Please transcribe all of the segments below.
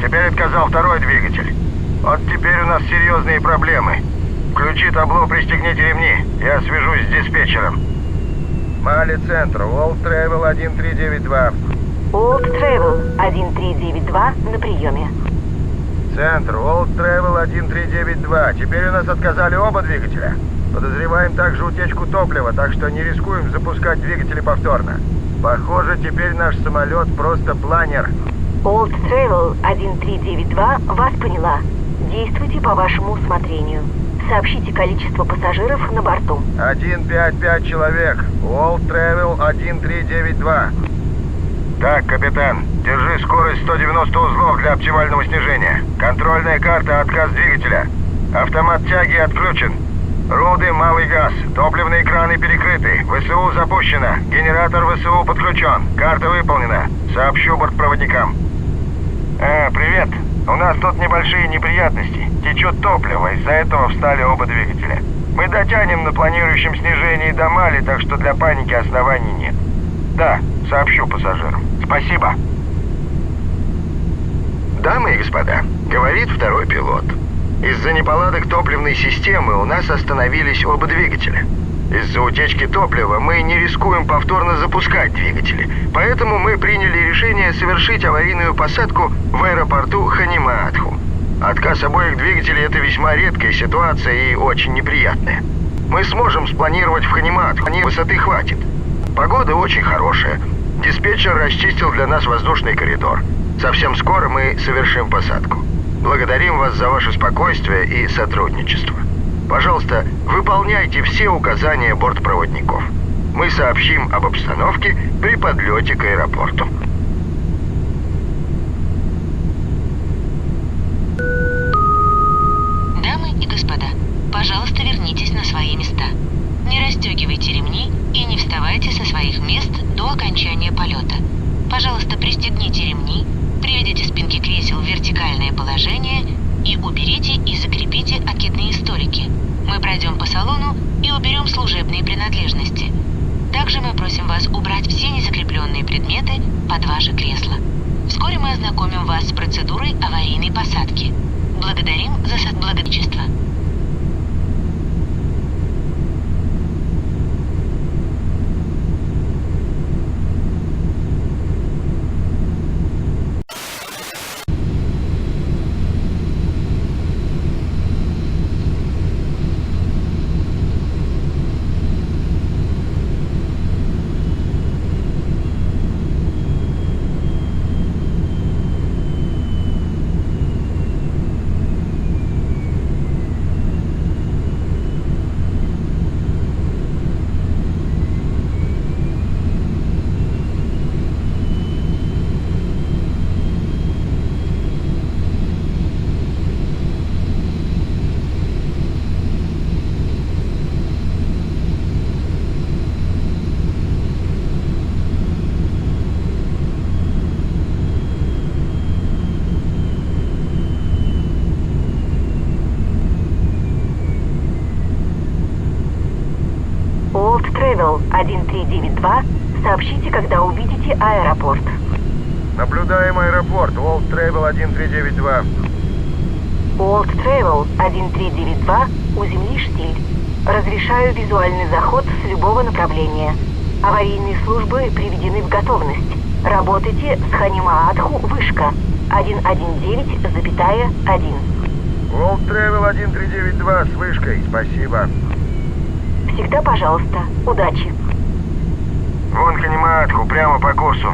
Теперь отказал второй двигатель. Вот теперь у нас серьезные проблемы. Включи табло, пристегните ремни. Я свяжусь с диспетчером. Мали центр, World Travel 1392. World Travel 1392 на приеме. Центр, World Travel 1392. Теперь у нас отказали оба двигателя. Подозреваем также утечку топлива, так что не рискуем запускать двигатели повторно. Похоже, теперь наш самолет просто планер. World Travel 1392 вас поняла. Действуйте по вашему усмотрению. Сообщите количество пассажиров на борту. 155 человек. World Travel 1392. Так, капитан, держи скорость 190 узлов для оптимального снижения. Контрольная карта, отказ двигателя. Автомат тяги отключен. Руды, малый газ. Топливные краны перекрыты. ВСУ запущено. Генератор ВСУ подключен. Карта выполнена. Сообщу бортпроводникам. Привет. У нас тут небольшие неприятности. Течет топливо, из-за этого встали оба двигателя. Мы дотянем на планирующем снижении до Мали, так что для паники оснований нет. Да, сообщу пассажирам. Спасибо. Дамы и господа, говорит второй пилот. Из-за неполадок топливной системы у нас остановились оба двигателя. Из-за утечки топлива мы не рискуем повторно запускать двигатели, поэтому мы приняли решение совершить аварийную посадку в аэропорту Ханимаатху. Отказ обоих двигателей – это весьма редкая ситуация и очень неприятная. Мы сможем спланировать в Ханимаатху, высоты хватит. Погода очень хорошая. Диспетчер расчистил для нас воздушный коридор. Совсем скоро мы совершим посадку. Благодарим вас за ваше спокойствие и сотрудничество. Пожалуйста, выполняйте все указания бортпроводников. Мы сообщим об обстановке при подлете к аэропорту. Дамы и господа, пожалуйста, вернитесь на свои места. Не расстегивайте ремни и не вставайте со своих мест до окончания полета. Пожалуйста, пристегните ремни, приведите спинки кресел в вертикальное положение и уберите и закрепите откидные столики. Мы пройдем по салону и уберем служебные принадлежности. Также мы просим вас убрать все незакрепленные предметы под ваше кресло. Вскоре мы ознакомим вас с процедурой аварийной посадки. Благодарим за сотрудничество. World Travel 1392, сообщите, когда увидите аэропорт. Наблюдаем аэропорт, World Travel 1392. World Travel 1392, у земли штиль. Разрешаю визуальный заход с любого направления. Аварийные службы приведены в готовность. Работайте с Ханимаатху, вышка 119,1. World Travel 1392 с вышкой, спасибо. Всегда пожалуйста. Удачи. Вон Ханимаатху, прямо по курсу.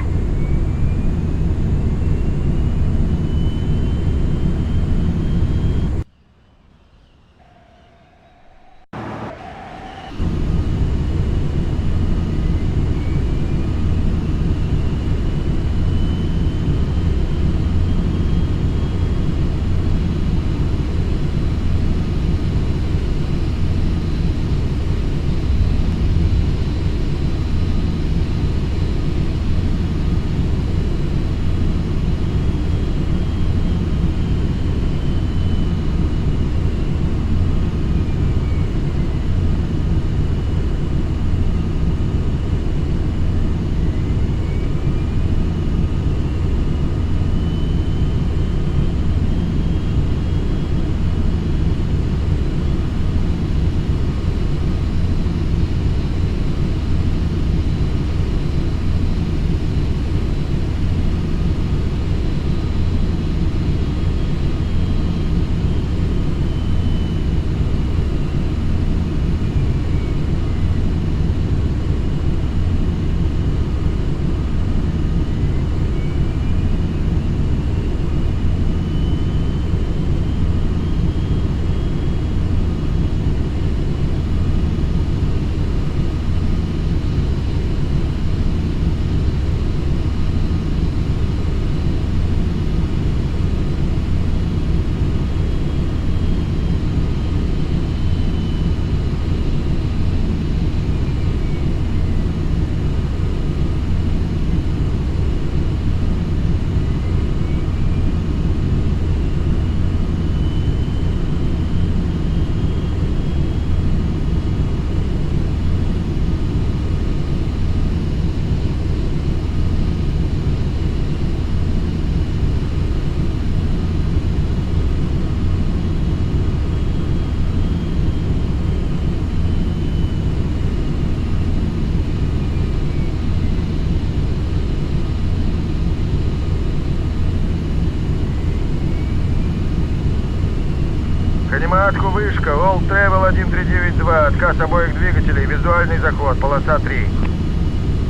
Ханимаатху вышка, All Travel 1392, отказ обоих двигателей, визуальный заход, полоса 3.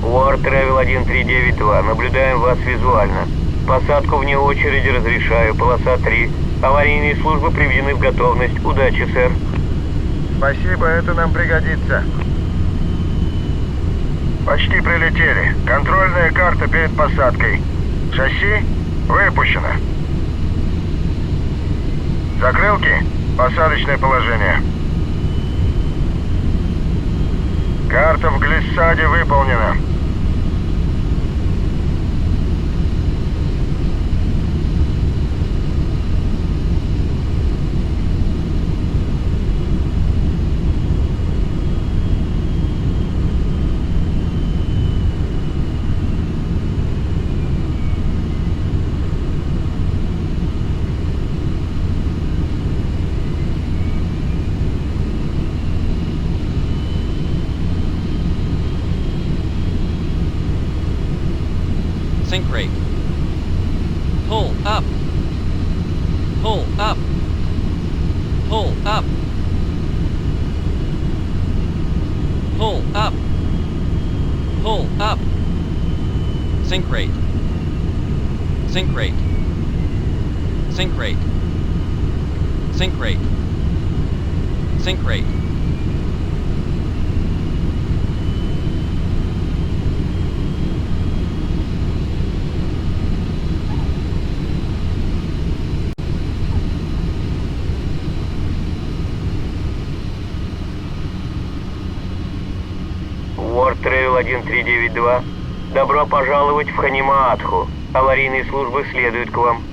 War Travel 1392, наблюдаем вас визуально. Посадку вне очереди разрешаю, полоса 3. Аварийные службы приведены в готовность. Удачи, сэр. Спасибо, это нам пригодится. Почти прилетели. Контрольная карта перед посадкой. Шасси выпущено. Закрылки. Посадочное положение. Карта в глиссаде выполнена. Sink rate. Pull up. Pull up. Pull up. Pull up. Pull up. Sink rate. Sink rate. Sink rate. Sink rate. Sink rate. War Travel 1392. Добро пожаловать в Ханимаатху. Аварийные службы следуют к вам.